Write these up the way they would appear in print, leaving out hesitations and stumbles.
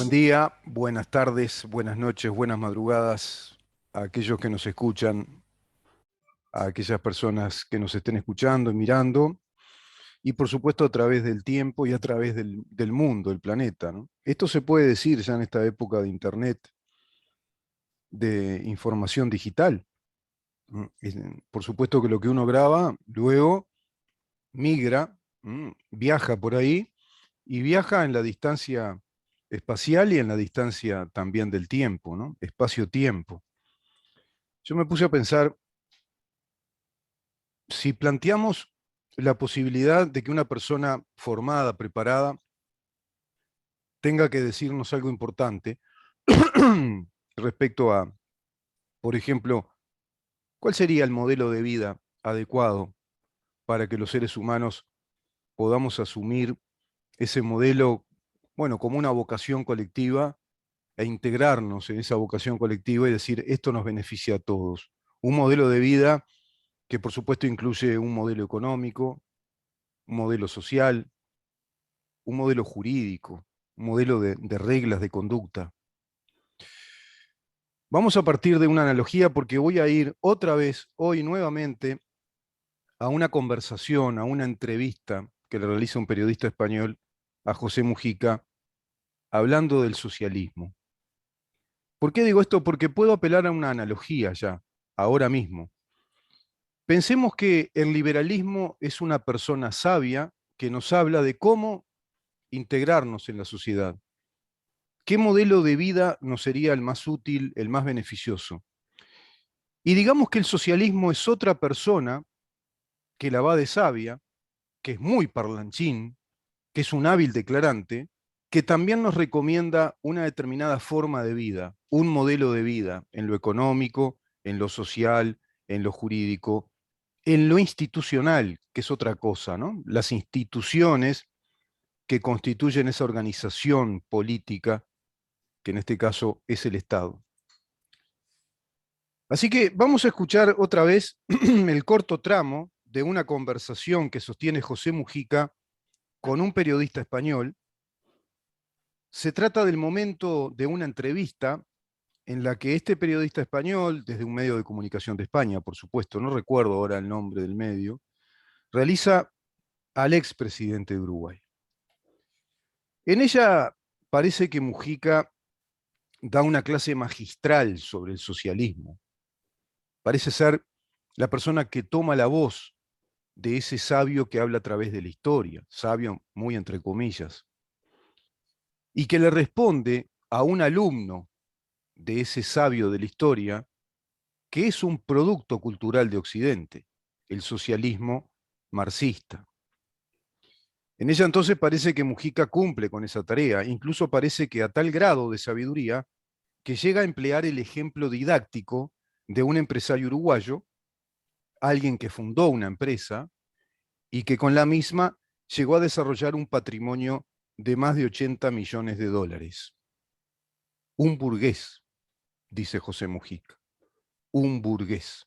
Buen día, buenas tardes, buenas noches, buenas madrugadas a aquellos que nos escuchan, a aquellas personas que nos estén escuchando y mirando, y por supuesto a través del tiempo y a través del mundo, el planeta, ¿no? Esto se puede decir ya en esta época de Internet, de información digital. Por supuesto que lo que uno graba luego migra, viaja por ahí y viaja en la distancia espacial y en la distancia también del tiempo, ¿no? Espacio-tiempo. Yo me puse a pensar, si planteamos la posibilidad de que una persona formada, preparada, tenga que decirnos algo importante respecto a, por ejemplo, ¿cuál sería el modelo de vida adecuado para que los seres humanos podamos asumir ese modelo, bueno, como una vocación colectiva e integrarnos en esa vocación colectiva y decir, esto nos beneficia a todos? Un modelo de vida que por supuesto incluye un modelo económico, un modelo social, un modelo jurídico, un modelo de reglas de conducta. Vamos a partir de una analogía porque voy a ir otra vez, hoy nuevamente, a una conversación, a una entrevista que le realiza un periodista español a José Mujica, hablando del socialismo. ¿Por qué digo esto? Porque puedo apelar a una analogía ya, ahora mismo. Pensemos que el liberalismo es una persona sabia que nos habla de cómo integrarnos en la sociedad. ¿Qué modelo de vida nos sería el más útil, el más beneficioso? Y digamos que el socialismo es otra persona que la va de sabia, que es muy parlanchín, que es un hábil declarante, que también nos recomienda una determinada forma de vida, un modelo de vida en lo económico, en lo social, en lo jurídico, en lo institucional, que es otra cosa, ¿no? Las instituciones que constituyen esa organización política, que en este caso es el Estado. Así que vamos a escuchar otra vez el corto tramo de una conversación que sostiene José Mujica con un periodista español. Se trata del momento de una entrevista en la que este periodista español, desde un medio de comunicación de España, por supuesto, no recuerdo ahora el nombre del medio, realiza al expresidente de Uruguay. En ella parece que Mujica da una clase magistral sobre el socialismo. Parece ser la persona que toma la voz de ese sabio que habla a través de la historia, sabio muy entre comillas, y que le responde a un alumno de ese sabio de la historia que es un producto cultural de Occidente, el socialismo marxista. En ella entonces parece que Mujica cumple con esa tarea, incluso parece que a tal grado de sabiduría que llega a emplear el ejemplo didáctico de un empresario uruguayo, alguien que fundó una empresa y que con la misma llegó a desarrollar un patrimonio de más de 80 millones de dólares. Un burgués, dice José Mujica, un burgués.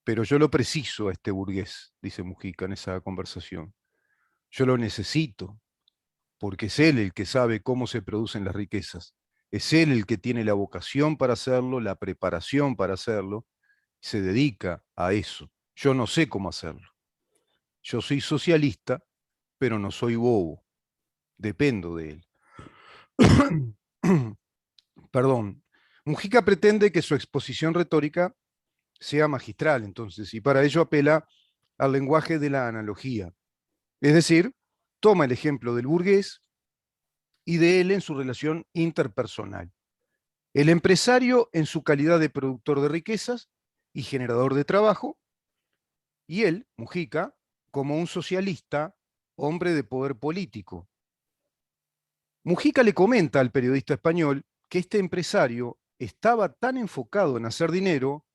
Pero yo lo preciso a este burgués, dice Mujica en esa conversación. Yo lo necesito, porque es él el que sabe cómo se producen las riquezas. Es él el que tiene la vocación para hacerlo, la preparación para hacerlo, se dedica a eso. Yo no sé cómo hacerlo. Yo soy socialista, pero no soy bobo. Dependo de él. Perdón. Mujica pretende que su exposición retórica sea magistral, entonces, y para ello apela al lenguaje de la analogía. Es decir, toma el ejemplo del burgués y de él en su relación interpersonal. El empresario en su calidad de productor de riquezas y generador de trabajo, y él, Mujica, como un socialista, hombre de poder político. Mujica le comenta al periodista español que este empresario estaba tan enfocado en hacer dinero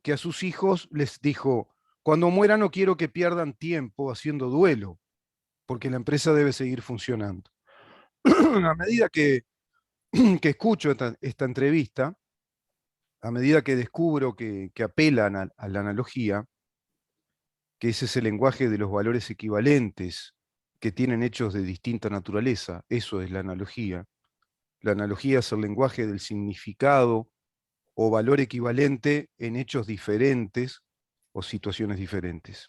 que a sus hijos les dijo, cuando muera no quiero que pierdan tiempo haciendo duelo, porque la empresa debe seguir funcionando. A medida que escucho esta entrevista, a medida que descubro que apelan a la analogía, que es ese lenguaje de los valores equivalentes que tienen hechos de distinta naturaleza, eso es la analogía, La analogía es el lenguaje del significado o valor equivalente en hechos diferentes o situaciones diferentes.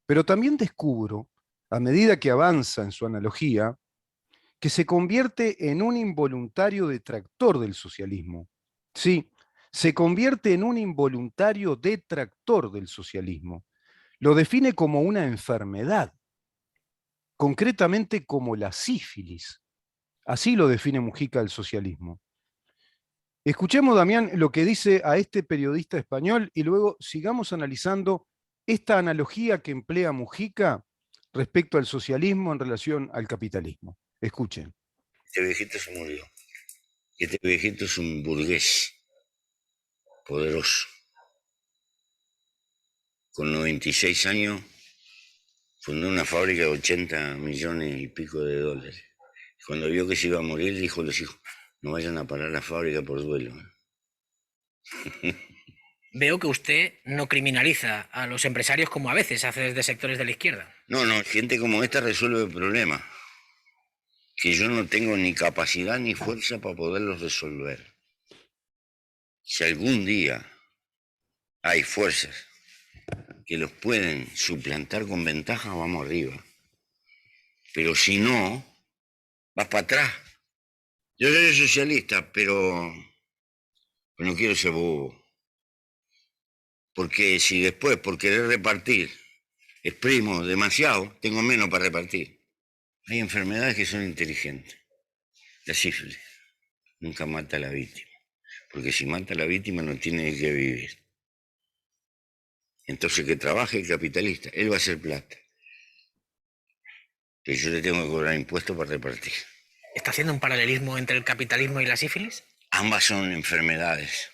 Pero también descubro, a medida que avanza en su analogía, que se convierte en un involuntario detractor del socialismo. Sí, se convierte en un involuntario detractor del socialismo. Lo define como una enfermedad, concretamente como la sífilis. Así lo define Mujica el socialismo. Escuchemos, Damián, lo que dice a este periodista español y luego sigamos analizando esta analogía que emplea Mujica respecto al socialismo en relación al capitalismo. Escuchen. Este viejito se murió. Este viejito es un burgués poderoso. Con 96 años fundó una fábrica de 80 millones y pico de dólares. Cuando vio que se iba a morir, dijo a los hijos, no vayan a parar la fábrica por duelo. Veo que usted no criminaliza a los empresarios como a veces hace desde sectores de la izquierda. No, gente como esta resuelve el problema, que yo no tengo ni capacidad ni fuerza para poderlos resolver. Si algún día hay fuerzas que los pueden suplantar con ventaja, vamos arriba. Pero si no, vas para atrás. Yo soy socialista, pero no quiero ser bobo. Porque si después, por querer repartir, exprimo demasiado, tengo menos para repartir. Hay enfermedades que son inteligentes. La sífilis nunca mata a la víctima. Porque si mata a la víctima no tiene que vivir. Entonces que trabaje el capitalista, él va a hacer plata. Pero yo le tengo que cobrar impuestos para repartir. ¿Está haciendo un paralelismo entre el capitalismo y la sífilis? Ambas son enfermedades.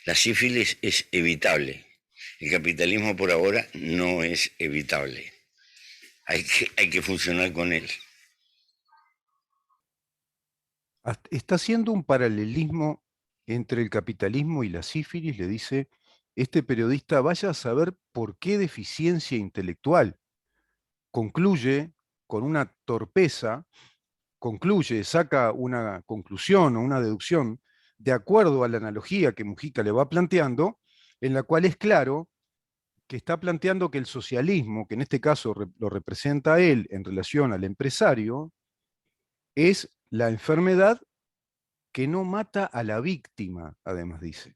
La sífilis es evitable. El capitalismo por ahora no es evitable. Hay que funcionar con él. Está haciendo un paralelismo entre el capitalismo y la sífilis, le dice este periodista, vaya a saber por qué deficiencia intelectual. Concluye con una torpeza, saca una conclusión o una deducción de acuerdo a la analogía que Mujica le va planteando, en la cual es claro que está planteando que el socialismo, que en este caso lo representa él en relación al empresario, es la enfermedad que no mata a la víctima, además dice.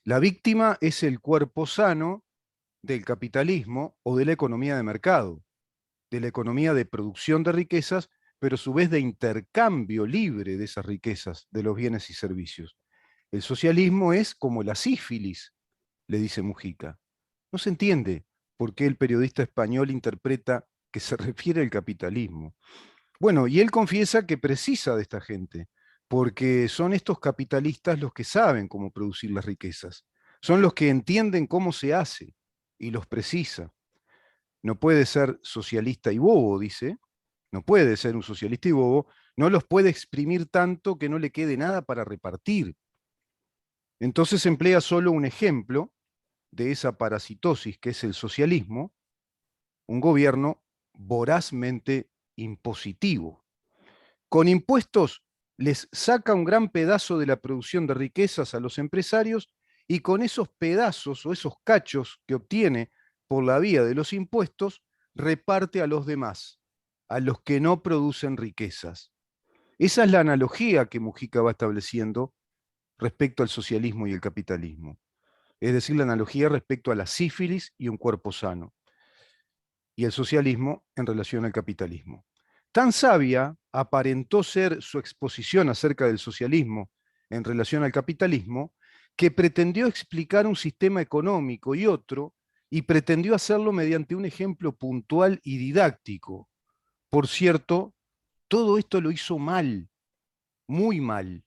La víctima es el cuerpo sano del capitalismo o de la economía de mercado, de la economía de producción de riquezas, pero a su vez de intercambio libre de esas riquezas, de los bienes y servicios. El socialismo es como la sífilis, le dice Mujica. No se entiende por qué el periodista español interpreta que se refiere al capitalismo. Bueno, y él confiesa que precisa de esta gente, porque son estos capitalistas los que saben cómo producir las riquezas, son los que entienden cómo se hace y los precisa. No puede ser socialista y bobo, dice, no puede ser un socialista y bobo, no los puede exprimir tanto que no le quede nada para repartir. Entonces emplea solo un ejemplo de esa parasitosis que es el socialismo, un gobierno vorazmente impositivo. Con impuestos les saca un gran pedazo de la producción de riquezas a los empresarios y con esos pedazos o esos cachos que obtiene por la vía de los impuestos, reparte a los demás, a los que no producen riquezas. Esa es la analogía que Mujica va estableciendo respecto al socialismo y el capitalismo. Es decir, la analogía respecto a la sífilis y un cuerpo sano, y el socialismo en relación al capitalismo. Tan sabia aparentó ser su exposición acerca del socialismo en relación al capitalismo, que pretendió explicar un sistema económico y otro, y pretendió hacerlo mediante un ejemplo puntual y didáctico. Por cierto, todo esto lo hizo mal, muy mal.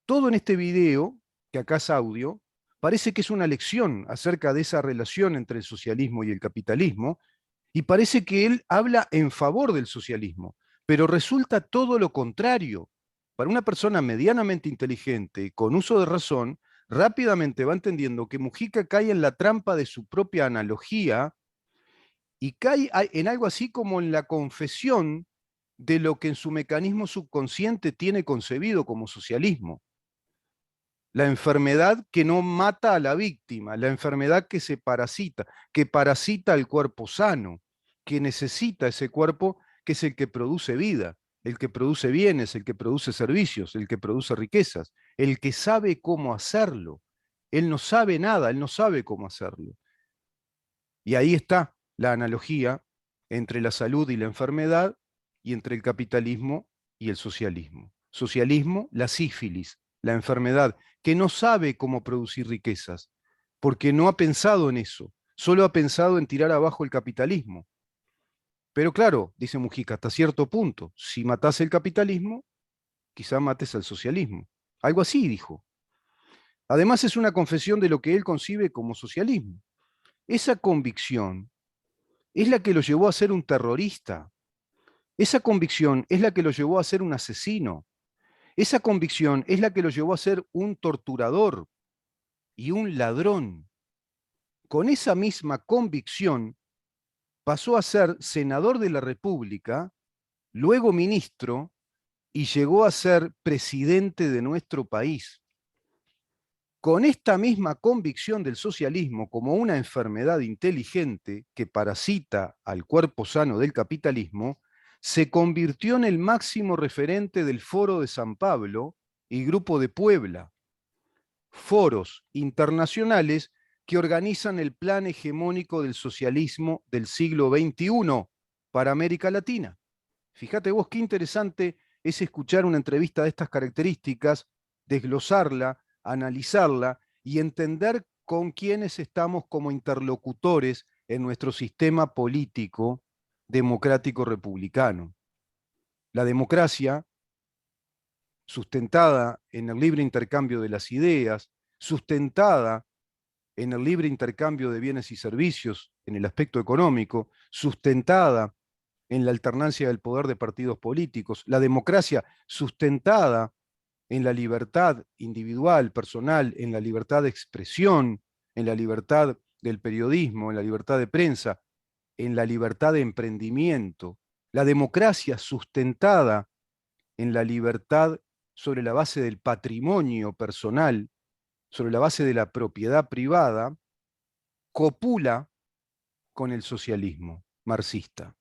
Todo en este video, que acá es audio, parece que es una lección acerca de esa relación entre el socialismo y el capitalismo, y parece que él habla en favor del socialismo, pero resulta todo lo contrario. Para una persona medianamente inteligente, con uso de razón, rápidamente va entendiendo que Mujica cae en la trampa de su propia analogía y cae en algo así como en la confesión de lo que en su mecanismo subconsciente tiene concebido como socialismo. La enfermedad que no mata a la víctima, la enfermedad que parasita al cuerpo sano, que necesita ese cuerpo que es el que produce vida, el que produce bienes, el que produce servicios, el que produce riquezas, el que sabe cómo hacerlo. Él no sabe nada, él no sabe cómo hacerlo. Y ahí está la analogía entre la salud y la enfermedad y entre el capitalismo y el socialismo. Socialismo, la sífilis, la enfermedad, que no sabe cómo producir riquezas, porque no ha pensado en eso, solo ha pensado en tirar abajo el capitalismo. Pero claro, dice Mujica, hasta cierto punto, si matás el capitalismo, quizá mates al socialismo. Algo así dijo. Además es una confesión de lo que él concibe como socialismo. Esa convicción es la que lo llevó a ser un terrorista. Esa convicción es la que lo llevó a ser un asesino. Esa convicción es la que lo llevó a ser un torturador y un ladrón. Con esa misma convicción pasó a ser senador de la República, luego ministro y llegó a ser presidente de nuestro país. Con esta misma convicción del socialismo como una enfermedad inteligente que parasita al cuerpo sano del capitalismo, se convirtió en el máximo referente del Foro de San Pablo y Grupo de Puebla, foros internacionales que organizan el plan hegemónico del socialismo del siglo XXI para América Latina. Fíjate vos qué interesante es escuchar una entrevista de estas características, desglosarla, analizarla y entender con quiénes estamos como interlocutores en nuestro sistema político democrático republicano. La democracia, sustentada en el libre intercambio de las ideas, sustentada en el libre intercambio de bienes y servicios en el aspecto económico, sustentada en la alternancia del poder de partidos políticos, la democracia sustentada en la libertad individual, personal, en la libertad de expresión, en la libertad del periodismo, en la libertad de prensa, en la libertad de emprendimiento, la democracia sustentada en la libertad sobre la base del patrimonio personal, sobre la base de la propiedad privada, copula con el socialismo marxista.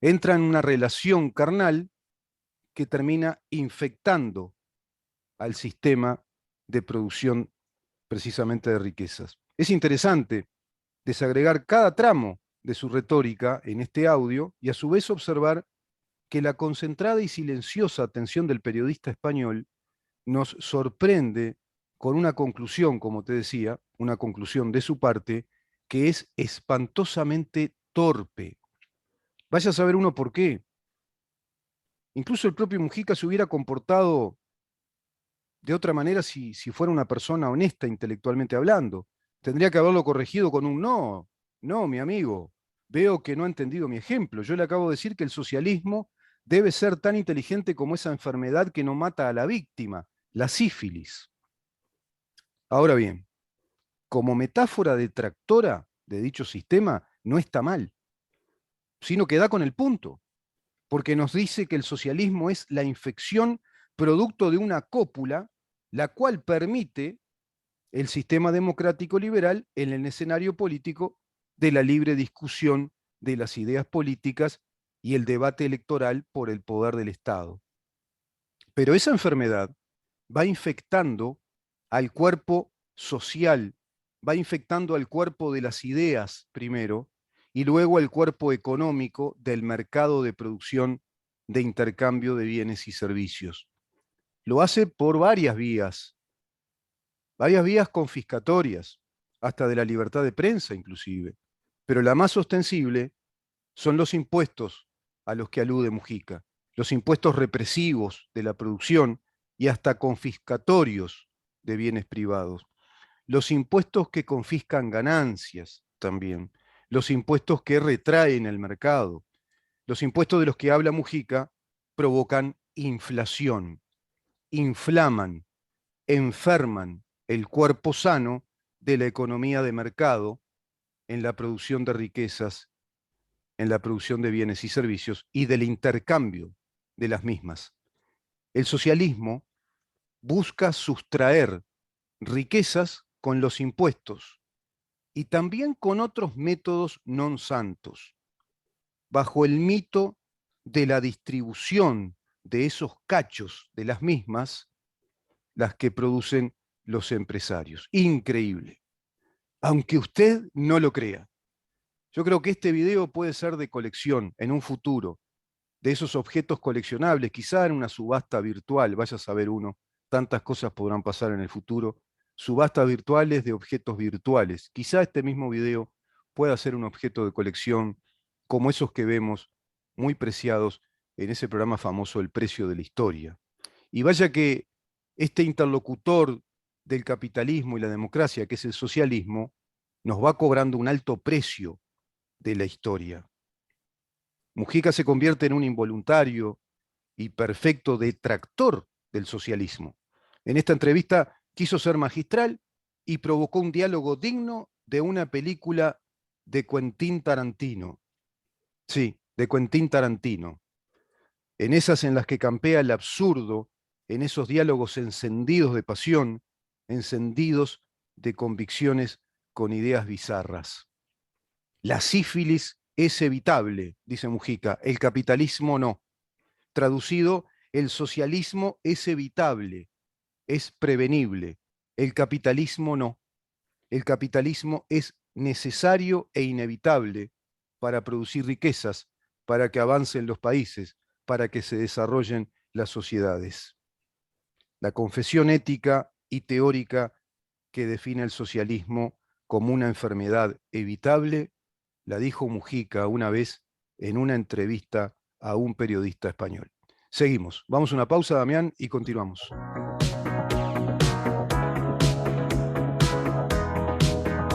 Entra en una relación carnal que termina infectando al sistema de producción precisamente de riquezas. Es interesante desagregar cada tramo de su retórica en este audio y a su vez observar que la concentrada y silenciosa atención del periodista español nos sorprende con una conclusión, como te decía, una conclusión de su parte, que es espantosamente torpe. Vaya a saber uno por qué. Incluso el propio Mujica se hubiera comportado de otra manera si fuera una persona honesta intelectualmente hablando. Tendría que haberlo corregido con un no, no, mi amigo, veo que no ha entendido mi ejemplo. Yo le acabo de decir que el socialismo debe ser tan inteligente como esa enfermedad que no mata a la víctima, la sífilis. Ahora bien, como metáfora detractora de dicho sistema, no está mal, sino que da con el punto, porque nos dice que el socialismo es la infección producto de una cópula, la cual permite el sistema democrático liberal en el escenario político de la libre discusión de las ideas políticas y el debate electoral por el poder del Estado. Pero esa enfermedad va infectando al cuerpo social, va infectando al cuerpo de las ideas primero y luego al cuerpo económico del mercado de producción de intercambio de bienes y servicios. Lo hace por varias vías confiscatorias, hasta de la libertad de prensa inclusive. Pero la más ostensible son los impuestos a los que alude Mujica, los impuestos represivos de la producción y hasta confiscatorios de bienes privados, los impuestos que confiscan ganancias también, los impuestos que retraen el mercado, los impuestos de los que habla Mujica provocan inflación, inflaman, enferman el cuerpo sano de la economía de mercado en la producción de riquezas en la producción de bienes y servicios y del intercambio de las mismas. El socialismo busca sustraer riquezas con los impuestos y también con otros métodos non santos, bajo el mito de la distribución de esos cachos de las mismas, las que producen los empresarios. Increíble. Aunque usted no lo crea. Yo creo que este video puede ser de colección en un futuro, de esos objetos coleccionables, quizá en una subasta virtual, vaya a saber uno, tantas cosas podrán pasar en el futuro, subastas virtuales de objetos virtuales. Quizá este mismo video pueda ser un objeto de colección como esos que vemos muy preciados en ese programa famoso El precio de la historia. Y vaya que este interlocutor del capitalismo y la democracia, que es el socialismo, nos va cobrando un alto precio de la historia. Mujica se convierte en un involuntario y perfecto detractor del socialismo. En esta entrevista quiso ser magistral y provocó un diálogo digno de una película de Quentin Tarantino. Sí, de Quentin Tarantino. En esas en las que campea el absurdo, en esos diálogos encendidos de pasión, encendidos de convicciones con ideas bizarras. La sífilis es evitable, dice Mujica, el capitalismo no. Traducido, el socialismo es evitable, es prevenible, el capitalismo no. El capitalismo es necesario e inevitable para producir riquezas, para que avancen los países, para que se desarrollen las sociedades. La confesión ética y teórica que define el socialismo como una enfermedad evitable la dijo Mujica una vez en una entrevista a un periodista español. Seguimos. Vamos a una pausa, Damián, y continuamos.